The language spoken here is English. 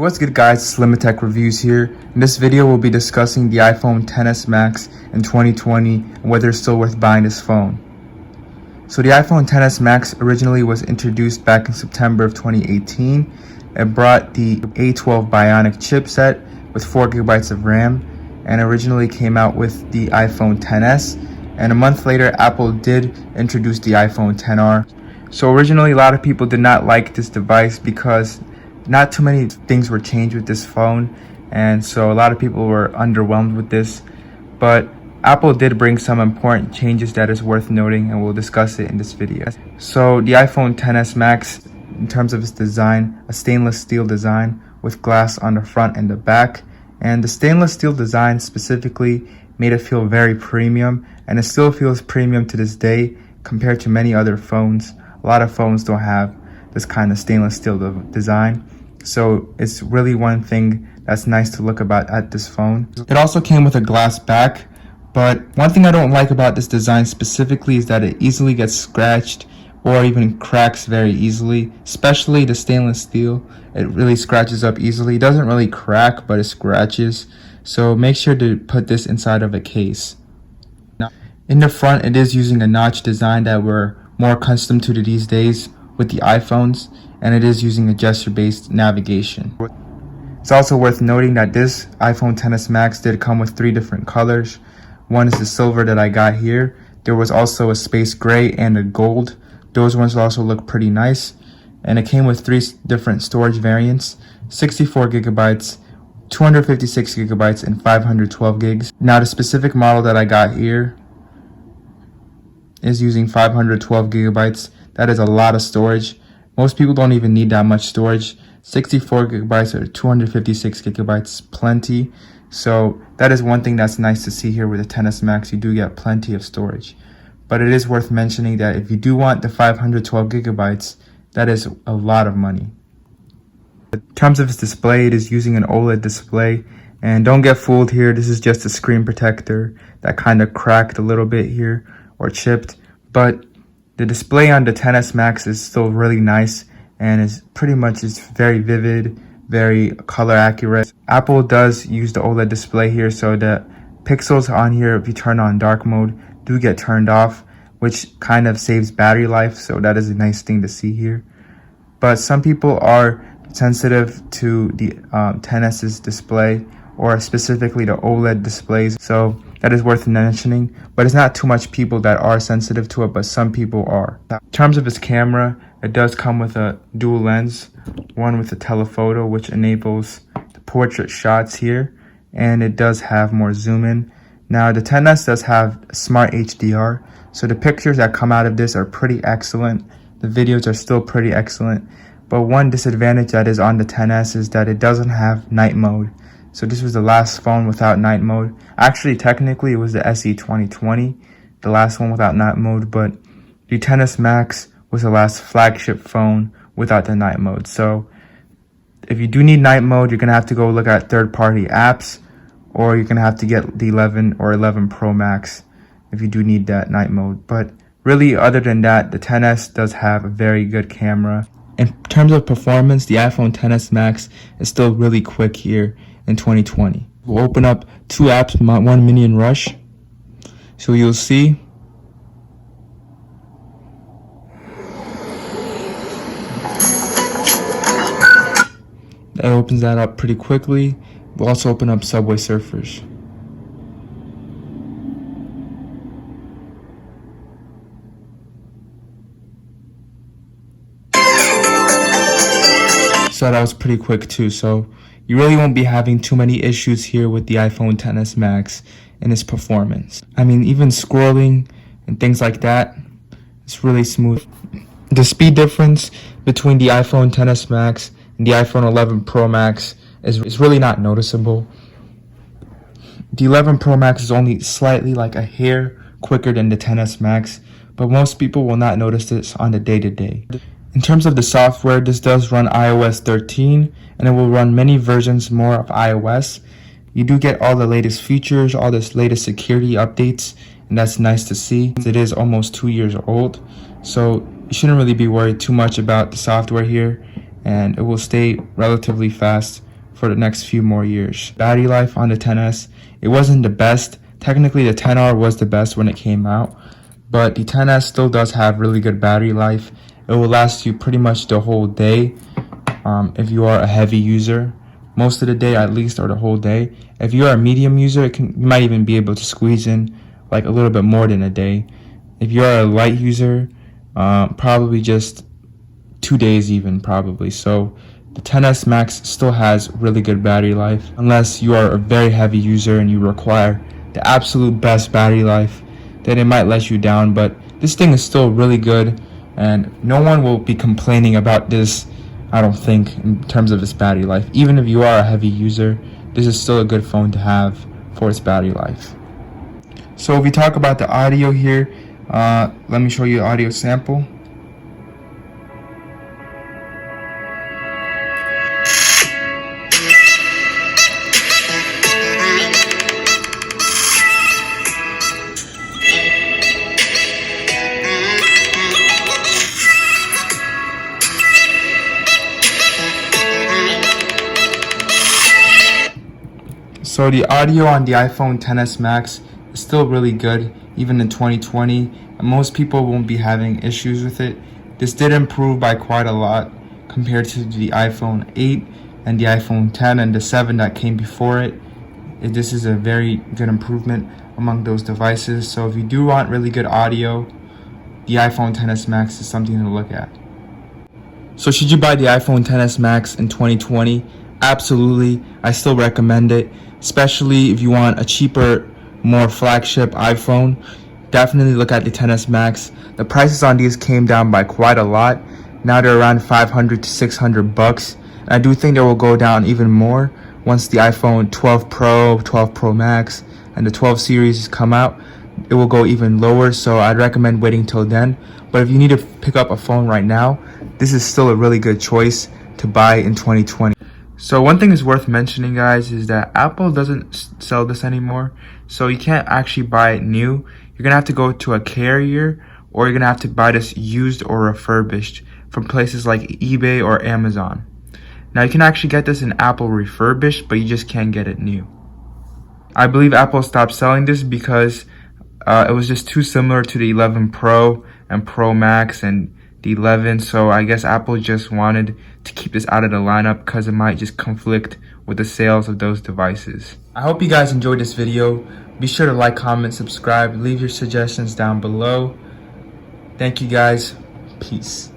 What's good guys, it's Tech Reviews here. In this video we'll be discussing the iPhone XS Max in 2020 and whether it's still worth buying this phone. So the iPhone XS Max originally was introduced back in September of 2018. It brought the A12 Bionic chipset with 4GB of RAM and originally came out with the iPhone XS. And a month later Apple did introduce the iPhone XR. So originally a lot of people did not like this device because not too many things were changed with this phone, and so a lot of people were underwhelmed with this. But Apple did bring some important changes that is worth noting, and we'll discuss it in this video. So the iPhone XS Max, in terms of its design, a stainless steel design with glass on the front and the back, and the stainless steel design specifically made it feel very premium, and it still feels premium to this day compared to many other phones. A lot of phones don't have this kind of stainless steel design, so it's really one thing that's nice to look about at this phone. It also came with a glass back, but one thing I don't like about this design specifically is that it easily gets scratched or even cracks very easily, especially the stainless steel. It really scratches up easily. It doesn't really crack, but it scratches, so make sure to put this inside of a case. In the front, it is using a notch design that we're more accustomed to these days with the iPhones, and it is using a gesture-based navigation. It's also worth noting that this iPhone XS Max did come with 3 different colors. One is the silver that I got here. There was also a space gray and a gold. Those ones also look pretty nice. And it came with 3 different storage variants: 64GB, 256GB, and 512GB. Now the specific model that I got here is using 512GB. That is a lot of storage. Most people don't even need that much storage. 64GB or 256GB is plenty. So that is one thing that's nice to see here with the XS Max. You do get plenty of storage. But it is worth mentioning that if you do want the 512GB, that is a lot of money. In terms of its display, it is using an OLED display. And don't get fooled here, this is just a screen protector that kind of cracked a little bit here or chipped. But the display on the XS Max is still really nice and is pretty much very vivid, very color accurate. Apple does use the OLED display here, so the pixels on here, if you turn on dark mode, do get turned off, which kind of saves battery life, so that is a nice thing to see here. But some people are sensitive to the XS's display, or specifically the OLED displays, so that is worth mentioning. But it's not too much people that are sensitive to it, but some people are. In terms of its camera, it does come with a dual lens, one with a telephoto, which enables the portrait shots here, and it does have more zoom in. Now the XS does have smart HDR, so the pictures that come out of this are pretty excellent. The videos are still pretty excellent, but one disadvantage that is on the XS is that it doesn't have night mode. So this was the last phone without night mode. Actually, technically, it was the SE 2020, the last one without night mode, but the XS Max was the last flagship phone without the night mode. So if you do need night mode, you're going to have to go look at third-party apps, or you're going to have to get the 11 or 11 Pro Max if you do need that night mode. But really, other than that, the XS does have a very good camera. In terms of performance, the iPhone XS Max is still really quick here in 2020. We'll open up 2 apps, one mini and rush. So you'll see that opens that up pretty quickly. We'll also open up Subway Surfers. So that was pretty quick too, so you really won't be having too many issues here with the iPhone XS Max and its performance. I mean, even scrolling and things like that, it's really smooth. The speed difference between the iPhone XS Max and the iPhone 11 Pro Max is really not noticeable. The 11 Pro Max is only slightly, like a hair, quicker than the XS Max, but most people will not notice this on the day-to-day. In terms of the software, this does run iOS 13, and it will run many versions more of iOS. You do get all the latest features, all this latest security updates, and that's nice to see. It is almost 2 years old, so you shouldn't really be worried too much about the software here, and it will stay relatively fast for the next few more years. Battery life on the 10s, it wasn't the best. Technically the 10R was the best when it came out, but the 10s still does have really good battery life. It will last you pretty much the whole day if you are a heavy user, most of the day at least, or the whole day. If you are a medium user, you might even be able to squeeze in like a little bit more than a day. If you are a light user, probably just 2 days even, probably. So the 10s Max still has really good battery life, unless you are a very heavy user and you require the absolute best battery life, then it might let you down. But this thing is still really good, and no one will be complaining about this, I don't think, in terms of its battery life. Even if you are a heavy user, this is still a good phone to have for its battery life. So if we talk about the audio here, let me show you an audio sample. So the audio on the iPhone XS Max is still really good, even in 2020, and most people won't be having issues with it. This did improve by quite a lot compared to the iPhone 8 and the iPhone 10 and the 7 that came before it. This is a very good improvement among those devices. So if you do want really good audio, the iPhone XS Max is something to look at. So should you buy the iPhone XS Max in 2020? Absolutely. I still recommend it, especially if you want a cheaper, more flagship iPhone. Definitely look at the XS Max. The prices on these came down by quite a lot. Now they're around 500 to 600 bucks. And I do think they will go down even more once the iPhone 12 Pro, 12 Pro Max, and the 12 series come out. It will go even lower, so I'd recommend waiting till then. But if you need to pick up a phone right now, this is still a really good choice to buy in 2020. So one thing is worth mentioning, guys, is that Apple doesn't sell this anymore. So you can't actually buy it new. You're going to have to go to a carrier, or you're going to have to buy this used or refurbished from places like eBay or Amazon. Now you can actually get this in Apple refurbished, but you just can't get it new. I believe Apple stopped selling this because it was just too similar to the 11 Pro and Pro Max and the 11, so I guess Apple just wanted to keep this out of the lineup because it might just conflict with the sales of those devices. I hope you guys enjoyed this video. Be sure to like, comment, subscribe, leave your suggestions down below. Thank you guys. Peace.